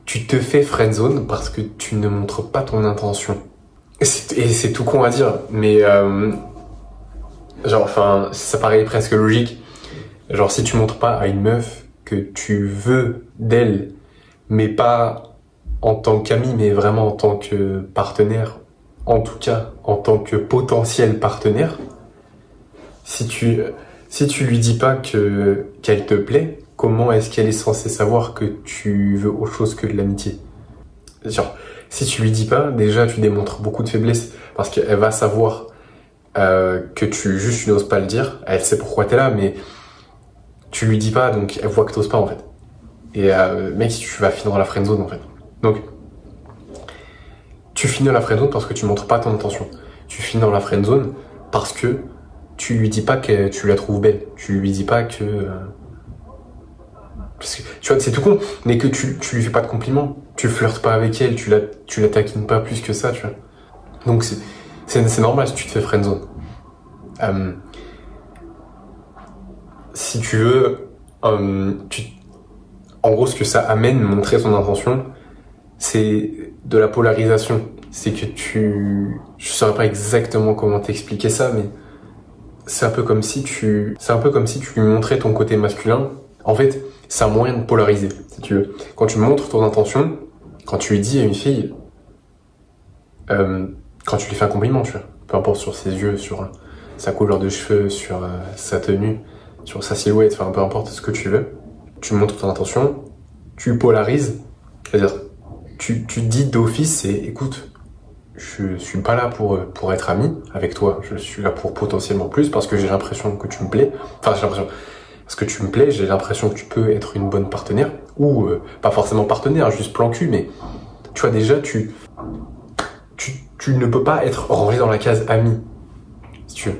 Tu te fais friendzone parce que tu ne montres pas ton intention. Et c'est tout con à dire, mais genre, enfin, ça paraît presque logique. Genre, si tu montres pas à une meuf que tu veux d'elle, mais pas en tant qu'ami, mais vraiment en tant que partenaire, en tout cas, en tant que potentiel partenaire, si tu lui dis pas qu'elle te plaît, comment est-ce qu'elle est censée savoir que tu veux autre chose que de l'amitié? Genre, si tu lui dis pas, déjà tu démontres beaucoup de faiblesse parce qu'elle va savoir que tu n'oses pas le dire. Elle sait pourquoi t'es là, mais tu lui dis pas, donc elle voit que t'oses pas en fait. Et mec, tu vas finir dans la friendzone en fait. Donc, tu finis dans la friendzone parce que tu montres pas ton intention. Tu finis dans la friendzone parce que tu lui dis pas que tu la trouves belle. Tu lui dis pas que... Parce que, tu vois, c'est tout con, mais que tu lui fais pas de compliments. Tu flirtes pas avec elle, tu la taquines pas plus que ça, tu vois. Donc c'est normal si tu te fais friendzone. Si tu veux, en gros, ce que ça amène, montrer son intention, c'est de la polarisation. C'est que je saurais pas exactement comment t'expliquer ça, mais c'est un peu comme si tu lui montrais ton côté masculin. En fait, c'est un moyen de polariser, si tu veux. Quand tu montres ton intention, quand tu lui dis à une fille, quand tu lui fais un compliment, tu vois, peu importe sur ses yeux, sur sa couleur de cheveux, sur sa tenue, sur sa silhouette, enfin peu importe ce que tu veux, tu montres ton intention, tu polarises, c'est-à-dire tu dis d'office, écoute, je suis pas là pour être ami avec toi, je suis là pour potentiellement plus parce que j'ai l'impression que tu me plais, parce que tu me plais, j'ai l'impression que tu peux être une bonne partenaire, ou pas forcément partenaire, juste plan cul, mais tu vois déjà, tu ne peux pas être rangé dans la case ami, si tu veux.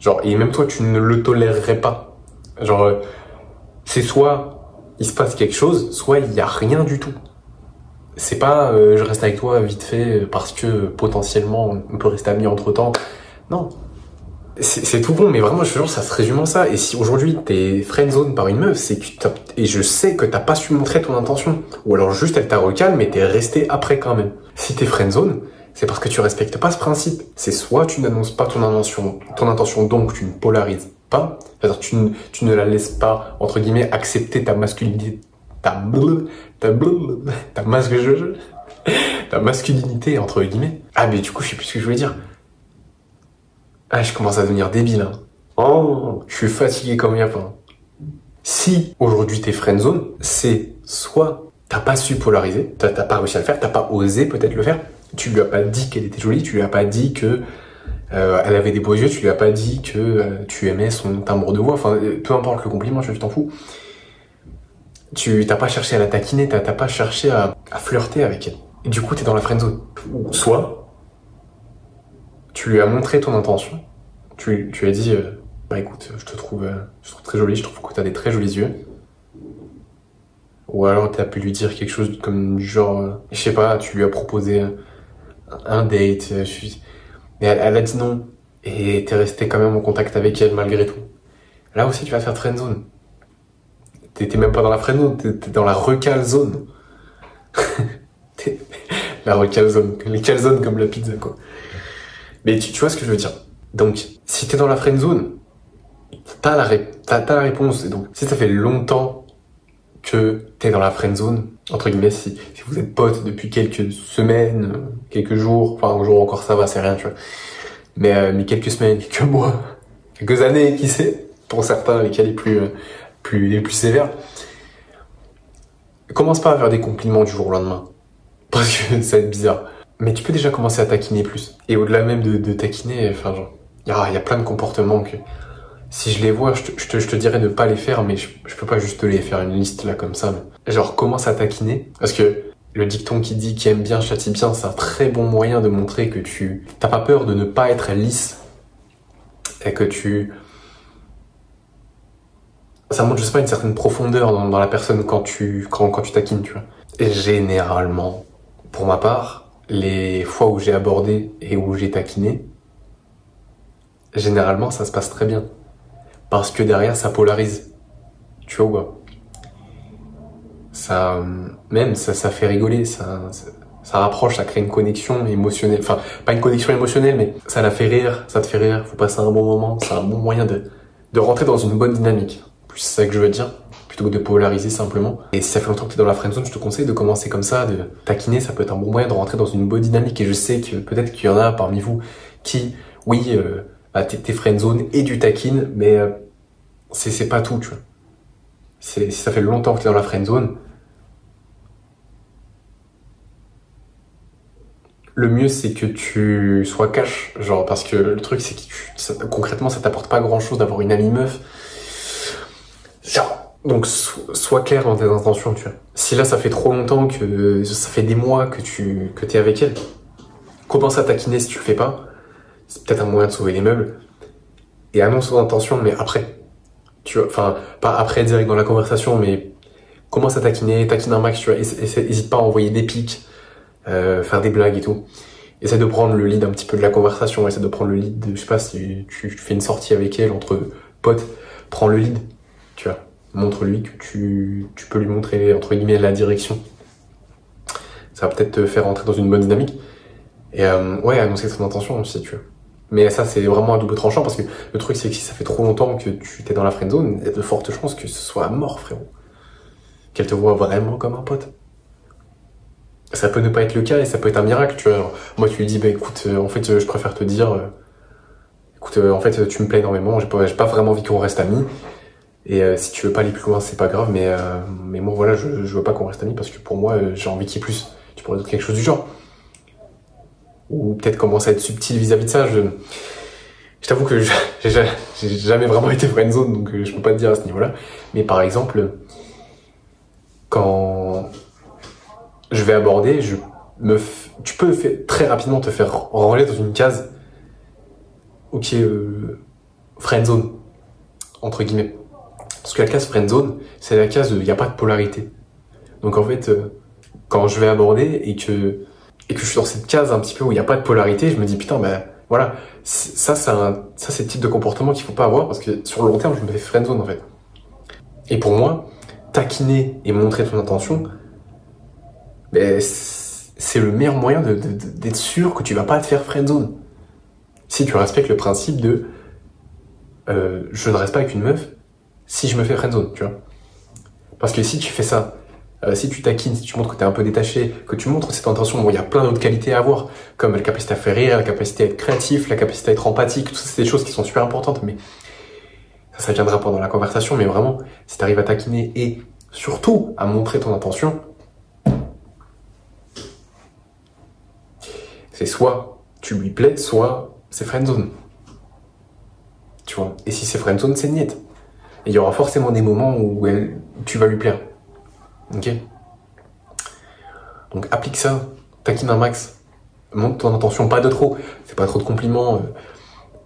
Genre, et même toi, tu ne le tolérerais pas. Genre, c'est soit il se passe quelque chose, soit il y a rien du tout. C'est pas je reste avec toi vite fait parce que potentiellement on peut rester amis entre temps. Non. C'est tout bon, mais vraiment, je te jure, ça se résume en ça. Et si aujourd'hui t'es friendzone par une meuf, c'est que et je sais que t'as pas su montrer ton intention. Ou alors juste elle t'a recalme, mais t'es resté après quand même. Si t'es friendzone, c'est parce que tu respectes pas ce principe. C'est soit tu n'annonces pas ton intention, donc tu ne polarises pas. C'est-à-dire tu ne la laisses pas, entre guillemets, accepter ta masculinité, ta masculinité, entre guillemets. Ah, mais du coup, je sais plus ce que je voulais dire. Ah, je commence à devenir débile, hein. Oh, je suis fatigué comme il y a pas. Si aujourd'hui t'es friendzone, c'est soit t'as pas su polariser, t'as pas réussi à le faire, t'as pas osé peut-être le faire, tu lui as pas dit qu'elle était jolie, tu lui as pas dit que elle avait des beaux yeux, tu lui as pas dit que tu aimais son timbre de voix, enfin peu importe le compliment, je t'en fous. Tu t'as pas cherché à la taquiner, t'as pas cherché à flirter avec elle. Et du coup t'es dans la friendzone. Ou soit tu lui as montré ton intention, tu lui as dit bah écoute, je te trouve très jolie, je trouve que t'as des très jolis yeux. Ou alors t'as pu lui dire quelque chose comme du genre, je sais pas, tu lui as proposé un date, mais elle a dit non, et t'es resté quand même en contact avec elle malgré tout. Là aussi tu vas faire friendzone. T'es même pas dans la friendzone, t'es dans la recal zone. La recal zone, les calzones comme la pizza quoi. Mais tu vois ce que je veux dire. Donc, si t'es dans la friendzone, t'as la réponse. Et donc, si ça fait longtemps que t'es dans la friendzone, entre guillemets, si vous êtes potes depuis quelques semaines, quelques jours, enfin un jour encore ça va, c'est rien, tu vois. Mais quelques semaines, quelques mois, quelques années, qui sait, pour certains, les cas les plus sévères, commence pas à faire des compliments du jour au lendemain. Parce que ça va être bizarre. Mais tu peux déjà commencer à taquiner plus. Et au-delà même de taquiner, enfin genre, il y a plein de comportements que si je les vois, je te dirais de pas les faire, mais je peux pas juste te les faire une liste là comme ça. Mais genre, commence à taquiner. Parce que le dicton qui dit qui aime bien châtie bien, c'est un très bon moyen de montrer que t'as pas peur de ne pas être lisse. Et que ça montre, je sais pas, une certaine profondeur dans la personne quand tu taquines, tu vois. Et généralement, pour ma part, les fois où j'ai abordé et où j'ai taquiné, généralement ça se passe très bien. Parce que derrière ça polarise. Tu vois ou pas? ça fait rigoler, ça rapproche, ça crée une connexion émotionnelle. Enfin, pas une connexion émotionnelle, mais ça la fait rire, ça te fait rire, faut passer un bon moment, c'est un bon moyen de rentrer dans une bonne dynamique. Plus c'est ça que je veux dire, plutôt que de polariser simplement. Et si ça fait longtemps que t'es dans la friendzone, je te conseille de commencer comme ça, de taquiner, ça peut être un bon moyen de rentrer dans une bonne dynamique. Et je sais que peut-être qu'il y en a parmi vous qui, oui, t'es friendzone et du taquine, mais c'est pas tout, tu vois. Si ça fait longtemps que t'es dans la friendzone, le mieux c'est que tu sois cash, genre, parce que le truc c'est que concrètement ça t'apporte pas grand chose d'avoir une amie meuf. Genre, donc sois clair dans tes intentions, tu vois. Si là ça fait trop longtemps que ça fait des mois que t'es avec elle, commence à taquiner si tu le fais pas. C'est peut-être un moyen de sauver les meubles. Et annonce ton intention, mais après. Tu vois, enfin, pas après direct dans la conversation, mais commence à taquiner, taquine un max, tu vois. Hésite pas à envoyer des pics, faire des blagues et tout. Essaie de prendre le lead un petit peu de la conversation, essaie de prendre le lead de, je sais pas, si tu fais une sortie avec elle entre potes, prends le lead, tu vois. Montre-lui que tu peux lui montrer, entre guillemets, la direction. Ça va peut-être te faire rentrer dans une bonne dynamique. Et ouais, annoncer son intention aussi, tu vois. Mais ça, c'est vraiment un double tranchant parce que le truc, c'est que si ça fait trop longtemps que tu t'es dans la friendzone, il y a de fortes chances que ce soit mort, frérot. Qu'elle te voit vraiment comme un pote. Ça peut ne pas être le cas et ça peut être un miracle, tu vois. Alors, moi, tu lui dis, bah écoute, en fait, je préfère te dire, écoute, en fait, tu me plais énormément, j'ai pas vraiment envie qu'on reste amis. Et si tu veux pas aller plus loin, c'est pas grave, mais moi, voilà, je veux pas qu'on reste amis parce que pour moi, j'ai envie qu'il y ait plus. Tu pourrais dire quelque chose du genre. Ou peut-être commencer à être subtil vis-à-vis de ça. Je t'avoue que j'ai jamais vraiment été friendzone, donc je peux pas te dire à ce niveau-là. Mais par exemple, quand je vais aborder, tu peux très rapidement te faire renvoyer dans une case, ok, friendzone, entre guillemets. Parce que la case friendzone, c'est la case où il n'y a pas de polarité. Donc en fait, quand je vais aborder et que je suis dans cette case un petit peu où il n'y a pas de polarité, je me dis putain, ben voilà, ça c'est le type de comportement qu'il faut pas avoir parce que sur le long terme, je me fais friendzone en fait. Et pour moi, taquiner et montrer ton intention, ben, c'est le meilleur moyen d'être sûr que tu vas pas te faire friendzone. Si tu respectes le principe de je ne reste pas avec une meuf si je me fais friendzone, tu vois. Parce que si tu fais ça, si tu taquines, si tu montres que tu es un peu détaché, que tu montres cette intention, bon, il y a plein d'autres qualités à avoir, comme la capacité à faire rire, la capacité à être créatif, la capacité à être empathique, tout ça, c'est des choses qui sont super importantes, mais ça viendra pendant la conversation, mais vraiment, si tu arrives à taquiner et surtout à montrer ton intention, c'est soit tu lui plais, soit c'est friendzone. Tu vois. Et si c'est friendzone, c'est niet. Et il y aura forcément des moments où tu vas lui plaire. Ok? Donc applique ça, taquine un max, montre ton intention, pas de trop, fais pas trop de compliments,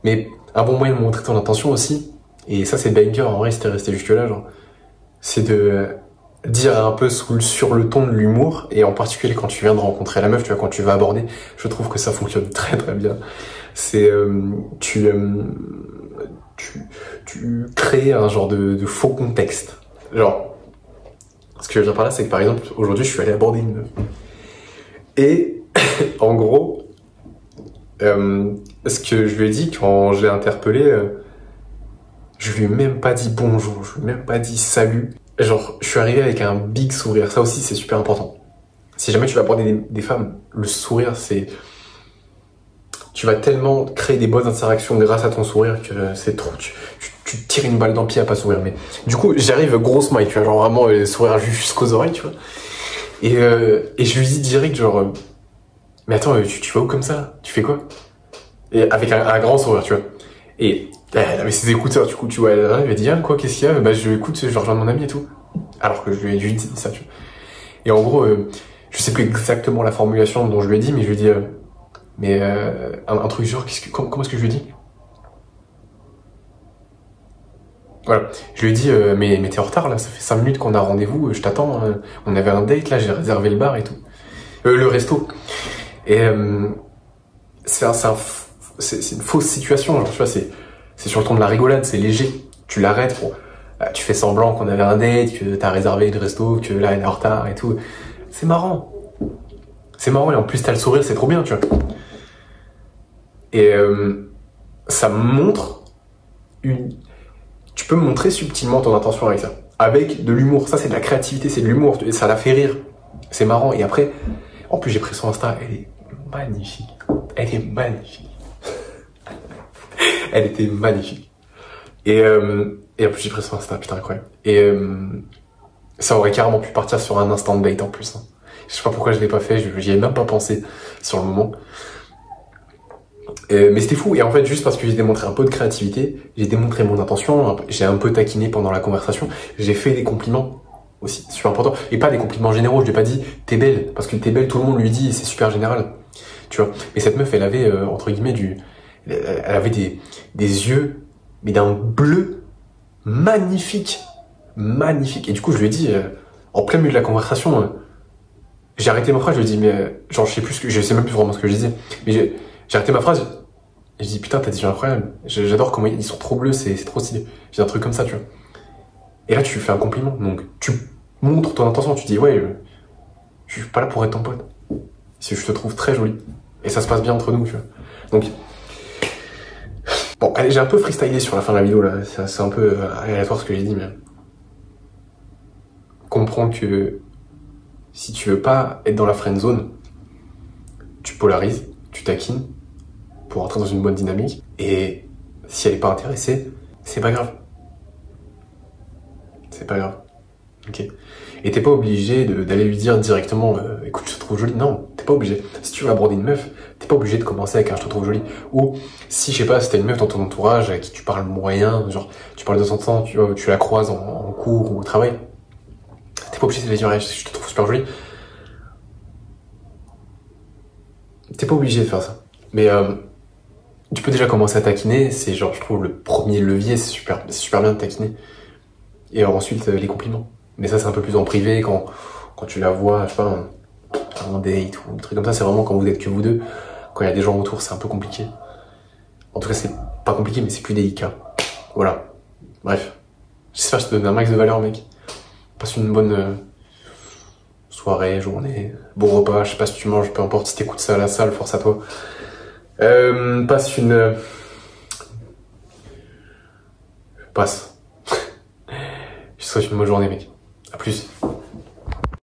mais un bon moyen de montrer ton intention aussi, et ça c'est banger en vrai si t'es resté jusque là, genre, c'est de dire un peu sur le ton de l'humour, et en particulier quand tu viens de rencontrer la meuf, tu vois, quand tu vas aborder, je trouve que ça fonctionne très très bien. C'est tu crées un genre de faux contexte. Genre, ce que je veux dire par là, c'est que par exemple, aujourd'hui, je suis allé aborder une meuf. Et en gros, ce que je lui ai dit quand je l'ai interpellé, je lui ai même pas dit bonjour, je lui ai même pas dit salut. Genre, je suis arrivé avec un big sourire. Ça aussi, c'est super important. Si jamais tu vas aborder des femmes, le sourire, c'est... Tu vas tellement créer des bonnes interactions grâce à ton sourire que c'est trop... Tu tires une balle dans le pied à pas sourire. Mais du coup, j'arrive gros smile, tu vois, genre vraiment le sourire jusqu'aux oreilles, tu vois. Et je lui dis direct, genre... mais attends, tu vas où comme ça? Tu fais quoi? Et avec un grand sourire, tu vois. Et elle avait ses écouteurs, du coup, tu vois, elle m'a dit, ah, quoi, qu'est-ce qu'il y a? Bah, je écoute, je rejoins mon ami et tout. Alors que je lui ai dit ça, tu vois. Et en gros, je sais plus exactement la formulation dont je lui ai dit, mais je lui ai dit, un truc genre, comment est-ce que je lui ai dit? Voilà. Je lui ai dit, mais t'es en retard, là, ça fait 5 minutes qu'on a rendez-vous, je t'attends, on avait un date, là, j'ai réservé le bar et tout. Le resto. Et, c'est une fausse situation, genre, tu vois, c'est sur le ton de la rigolade, c'est léger. Tu l'arrêtes Tu fais semblant qu'on avait un date, que t'as réservé le resto, que là elle est en retard et tout. C'est marrant. C'est marrant et en plus t'as le sourire, c'est trop bien, tu vois. Et ça montre tu peux montrer subtilement ton intention avec ça. Avec de l'humour. Ça, c'est de la créativité, c'est de l'humour. Et ça la fait rire. C'est marrant. Et après, en plus, j'ai pris son Insta. Elle est magnifique. Elle est magnifique. Elle était magnifique. Et en plus, j'ai pris son Insta. Putain, incroyable. Et ça aurait carrément pu partir sur un instant de date en plus. Hein. Je sais pas pourquoi je l'ai pas fait. J'y ai même pas pensé sur le moment. Mais c'était fou, et en fait juste parce que j'ai démontré un peu de créativité, j'ai démontré mon intention, j'ai un peu taquiné pendant la conversation, j'ai fait des compliments aussi, super important, et pas des compliments généraux, je lui ai pas dit t'es belle, parce que t'es belle tout le monde lui dit et c'est super général, tu vois. Mais cette meuf elle avait entre guillemets elle avait des yeux, mais d'un bleu magnifique, magnifique, et du coup je lui ai dit, en plein milieu de la conversation, j'ai arrêté ma phrase, je lui ai dit mais genre je sais même plus vraiment ce que je disais, mais j'ai arrêté ma phrase, et je dis putain t'as des yeux incroyables, j'adore comment ils sont trop bleus, c'est trop stylé. J'ai un truc comme ça, tu vois. Et là tu lui fais un compliment, donc tu montres ton intention, tu dis ouais, je suis pas là pour être ton pote, si je te trouve très jolie, et ça se passe bien entre nous, tu vois. Donc bon, allez, j'ai un peu freestylé sur la fin de la vidéo là, c'est un peu aléatoire ce que j'ai dit, mais comprends que si tu veux pas être dans la friend zone, tu polarises, tu taquines pour entrer dans une bonne dynamique, et si elle est pas intéressée, c'est pas grave. C'est pas grave. Ok. Et t'es pas obligé d'aller lui dire directement écoute, je te trouve jolie. Non, t'es pas obligé. Si tu veux aborder une meuf, t'es pas obligé de commencer avec un je te trouve jolie. Ou si, je sais pas, si t'as une meuf dans ton entourage avec qui tu parles moyen, genre tu parles de temps en temps, tu la croises en cours ou au travail, t'es pas obligé de lui dire je te trouve super jolie. T'es pas obligé de faire ça. Mais tu peux déjà commencer à taquiner, c'est genre, je trouve, le premier levier, c'est super bien de taquiner. Et ensuite, les compliments. Mais ça, c'est un peu plus en privé, quand tu la vois, je sais pas, un date ou un truc comme ça, c'est vraiment quand vous êtes que vous deux. Quand il y a des gens autour, c'est un peu compliqué. En tout cas, c'est pas compliqué, mais c'est plus délicat. Voilà. Bref. J'espère que je te donne un max de valeur, mec. Passe une bonne soirée, journée, bon repas, je sais pas si tu manges, peu importe, si t'écoutes ça à la salle, force à toi. Passe. Je te souhaite une bonne journée, mec. À plus.